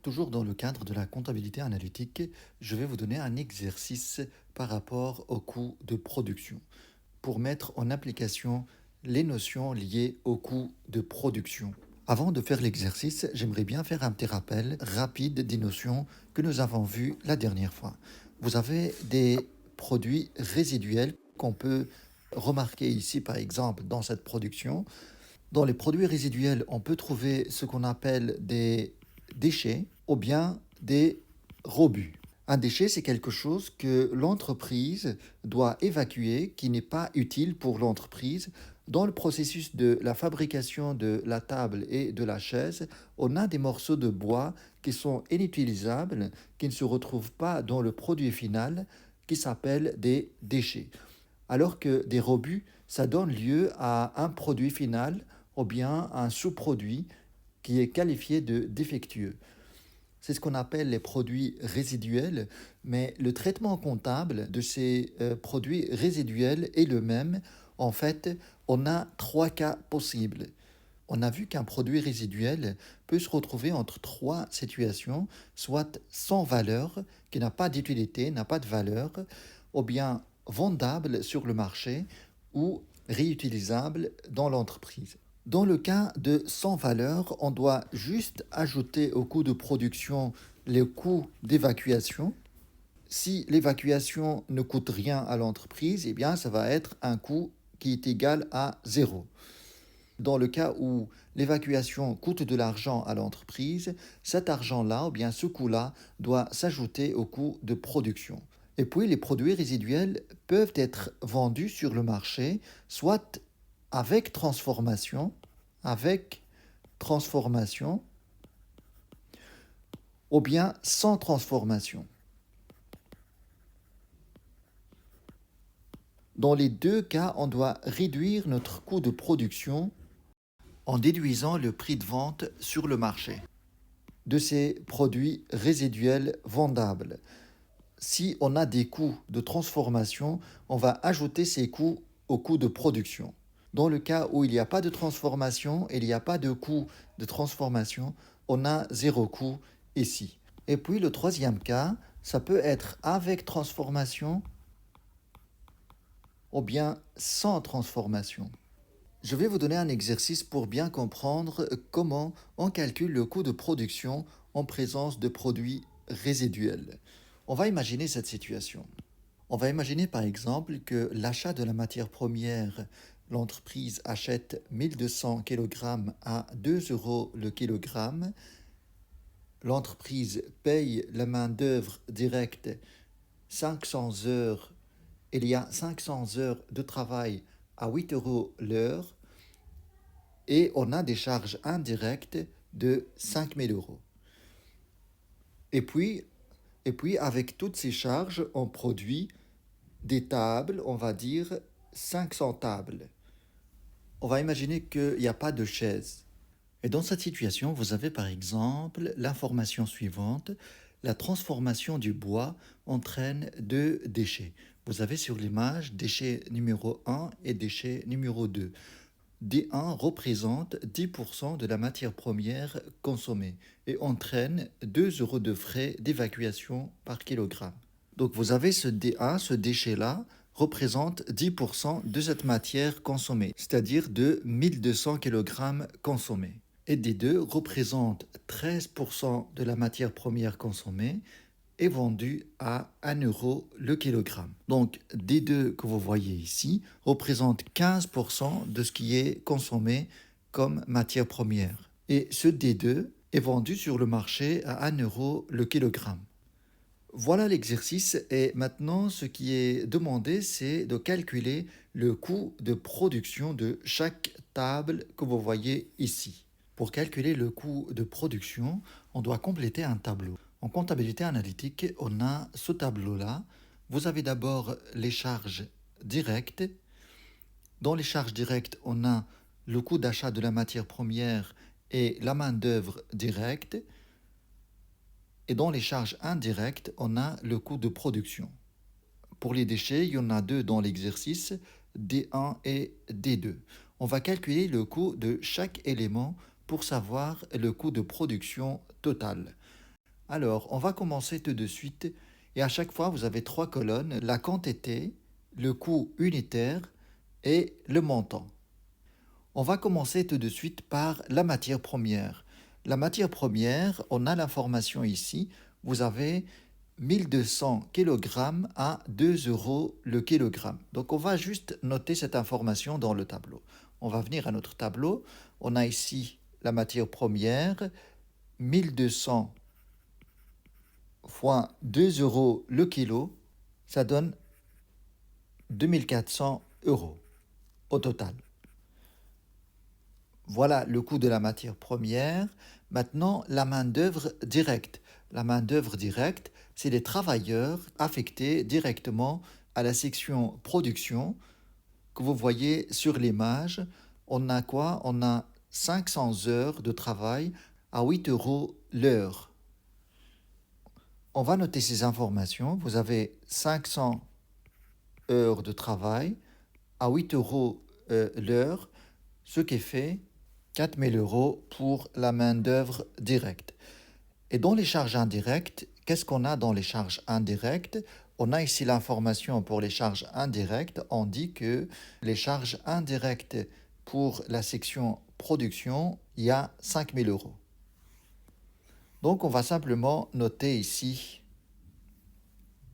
Toujours dans le cadre de la comptabilité analytique, je vais vous donner un exercice par rapport au coût de production pour mettre en application les notions liées au coût de production. Avant de faire l'exercice, j'aimerais bien faire un petit rappel rapide des notions que nous avons vues la dernière fois. Vous avez des produits résiduels qu'on peut remarquer ici, par exemple, dans cette production. Dans les produits résiduels, on peut trouver ce qu'on appelle des déchets ou bien des rebuts. Un déchet, c'est quelque chose que l'entreprise doit évacuer, qui n'est pas utile pour l'entreprise. Dans le processus de la fabrication de la table et de la chaise, on a des morceaux de bois qui sont inutilisables, qui ne se retrouvent pas dans le produit final, qui s'appellent des déchets. Alors que des rebuts, ça donne lieu à un produit final ou bien un sous-produit qui est qualifié de défectueux. C'est ce qu'on appelle les produits résiduels, mais le traitement comptable de ces produits résiduels est le même. En fait, on a trois cas possibles. On a vu qu'un produit résiduel peut se retrouver entre trois situations, soit sans valeur, qui n'a pas d'utilité, n'a pas de valeur, ou bien vendable sur le marché ou réutilisable dans l'entreprise. Dans le cas de sans valeur, on doit juste ajouter au coût de production les coûts d'évacuation. Si l'évacuation ne coûte rien à l'entreprise, eh bien, ça va être un coût qui est égal à zéro. Dans le cas où l'évacuation coûte de l'argent à l'entreprise, cet argent-là, ou bien ce coût-là, doit s'ajouter au coût de production. Et puis, les produits résiduels peuvent être vendus sur le marché, soit avec transformation, avec transformation, ou bien sans transformation. Dans les deux cas, on doit réduire notre coût de production en déduisant le prix de vente sur le marché de ces produits résiduels vendables. Si on a des coûts de transformation, on va ajouter ces coûts au coût de production. Dans le cas où il n'y a pas de transformation et il n'y a pas de coût de transformation, on a zéro coût ici. Et puis le troisième cas, ça peut être avec transformation ou bien sans transformation. Je vais vous donner un exercice pour bien comprendre comment on calcule le coût de production en présence de produits résiduels. On va imaginer cette situation. On va imaginer par exemple que l'achat de la matière première, l'entreprise achète 1200 kg à 2 euros le kilogramme. L'entreprise paye la main-d'œuvre directe 500 heures. Il y a 500 heures de travail à 8 euros l'heure et on a des charges indirectes de 5000 euros. Et puis, avec toutes ces charges, on produit des tables, on va dire 500 tables. On va imaginer qu'il n'y a pas de chaises. Et dans cette situation, vous avez par exemple l'information suivante. La transformation du bois entraîne deux déchets. Vous avez sur l'image déchet numéro 1 et déchet numéro 2. D1 représente 10% de la matière première consommée et entraîne 2 euros de frais d'évacuation par kilogramme. Donc vous avez ce D1, ce déchet-là, représente 10% de cette matière consommée, c'est-à-dire de 1200 kg consommés. Et D2 représente 13% de la matière première consommée est vendu à 1 euro le kilogramme. Donc D2 que vous voyez ici représente 15% de ce qui est consommé comme matière première. Et ce D2 est vendu sur le marché à 1 euro le kilogramme. Voilà l'exercice et maintenant ce qui est demandé c'est de calculer le coût de production de chaque table que vous voyez ici. Pour calculer le coût de production, on doit compléter un tableau. En comptabilité analytique, on a ce tableau-là. Vous avez d'abord les charges directes. Dans les charges directes, on a le coût d'achat de la matière première et la main-d'œuvre directe. Et dans les charges indirectes, on a le coût de production. Pour les déchets, il y en a deux dans l'exercice, D1 et D2. On va calculer le coût de chaque élément pour savoir le coût de production total. Alors, on va commencer tout de suite et à chaque fois, vous avez trois colonnes, la quantité, le coût unitaire et le montant. On va commencer tout de suite par la matière première. La matière première, on a l'information ici, vous avez 1200 kg à 2 euros le kilogramme. Donc on va juste noter cette information dans le tableau. On va venir à notre tableau. On a ici la matière première, 1200 fois 2 euros le kilo, ça donne 2400 euros au total. Voilà le coût de la matière première. Maintenant, la main-d'œuvre directe. La main-d'œuvre directe, c'est les travailleurs affectés directement à la section production que vous voyez sur l'image. On a quoi? On a 500 heures de travail à 8 euros l'heure. On va noter ces informations. Vous avez 500 heures de travail à 8 euros l'heure, ce qui fait 4000 euros pour la main-d'œuvre directe. Et dans les charges indirectes, qu'est-ce qu'on a dans les charges indirectes? On a ici l'information pour les charges indirectes. On dit que les charges indirectes pour la section production, il y a 5000 euros. Donc on va simplement noter ici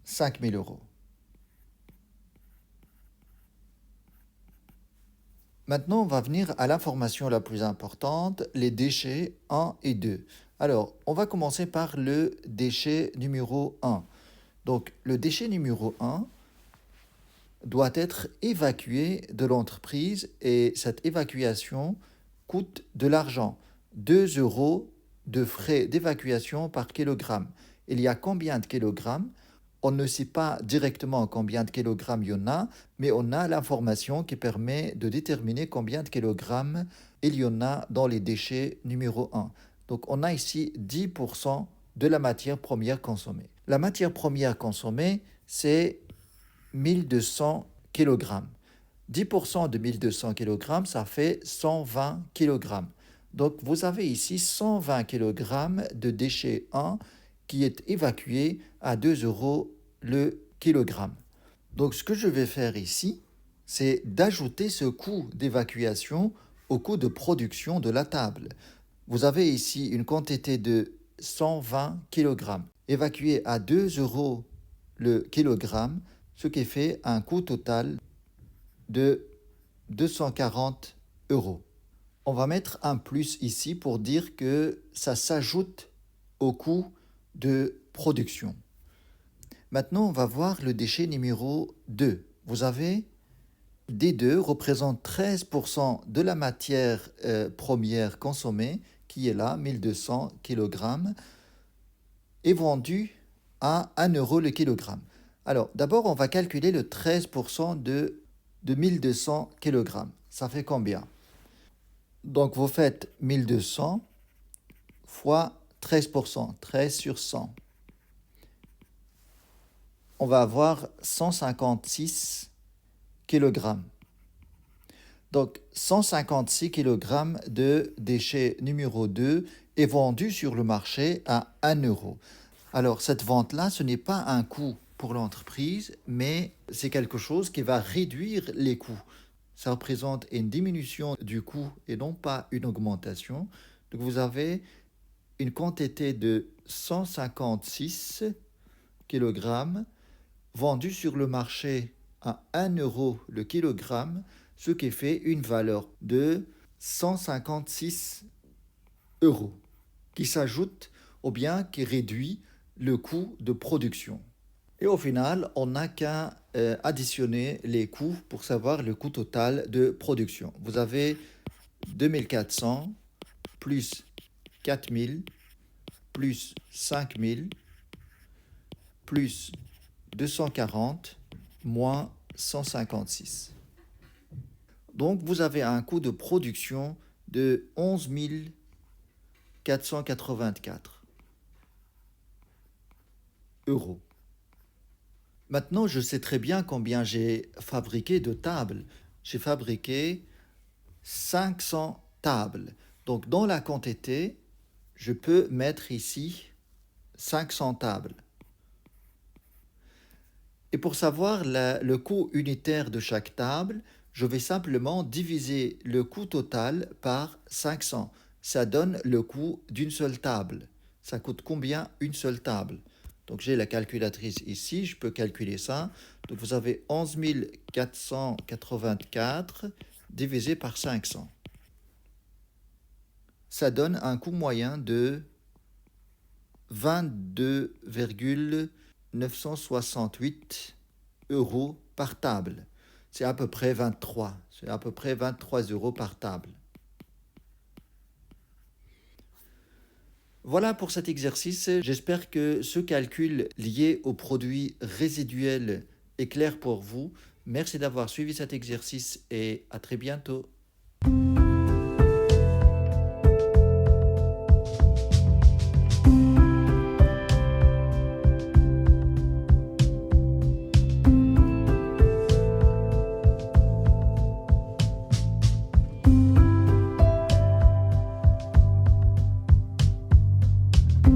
5000 euros. Maintenant, on va venir à l'information la plus importante, les déchets 1 et 2. Alors, on va commencer par le déchet numéro 1. Donc, le déchet numéro 1 doit être évacué de l'entreprise et cette évacuation coûte de l'argent. 2 euros de frais d'évacuation par kilogramme. Il y a combien de kilogrammes? On ne sait pas directement combien de kilogrammes il y en a, mais on a l'information qui permet de déterminer combien de kilogrammes il y en a dans les déchets numéro 1. Donc on a ici 10% de la matière première consommée. La matière première consommée, c'est 1200 kg. 10% de 1200 kg, ça fait 120 kg. Donc vous avez ici 120 kg de déchet 1 qui est évacué à 2 euros le kilogramme. Donc ce que je vais faire ici, c'est d'ajouter ce coût d'évacuation au coût de production de la table. Vous avez ici une quantité de 120 kg évacué à 2 euros le kilogramme, ce qui fait un coût total de 240 euros. On va mettre un plus ici pour dire que ça s'ajoute au coût de production. Maintenant, on va voir le déchet numéro 2. Vous avez D2 représente 13% de la matière première consommée, qui est là, 1200 kg, est vendue à 1 euro le kilogramme. Alors, d'abord, on va calculer le 13% de 1200 kg. Ça fait combien? Donc, vous faites 1200 fois 13%, 13 sur 100. On va avoir 156 kg. Donc, 156 kg de déchet numéro 2 est vendu sur le marché à 1 euro. Alors, cette vente-là, ce n'est pas un coût pour l'entreprise, mais c'est quelque chose qui va réduire les coûts. Ça représente une diminution du coût et non pas une augmentation. Donc, vous avez une quantité de 156 kg vendue sur le marché à 1 euro le kilogramme, ce qui fait une valeur de 156 euros qui s'ajoute ou bien qui réduit le coût de production. Et au final, on n'a qu'à additionner les coûts pour savoir le coût total de production. Vous avez 2400 plus 4000 plus 5000 plus 240 moins 156. Donc vous avez un coût de production de 11 484 euros. Maintenant, je sais très bien combien j'ai fabriqué de tables. J'ai fabriqué 500 tables. Donc dans la quantité, je peux mettre ici 500 tables. Et pour savoir le coût unitaire de chaque table, je vais simplement diviser le coût total par 500. Ça donne le coût d'une seule table. Ça coûte combien une seule table? Donc j'ai la calculatrice ici, je peux calculer ça. Donc vous avez 11 484 divisé par 500. Ça donne un coût moyen de 22,968 euros par table. C'est à peu près 23. C'est à peu près 23 euros par table. Voilà pour cet exercice. J'espère que ce calcul lié aux produits résiduels est clair pour vous. Merci d'avoir suivi cet exercice et à très bientôt.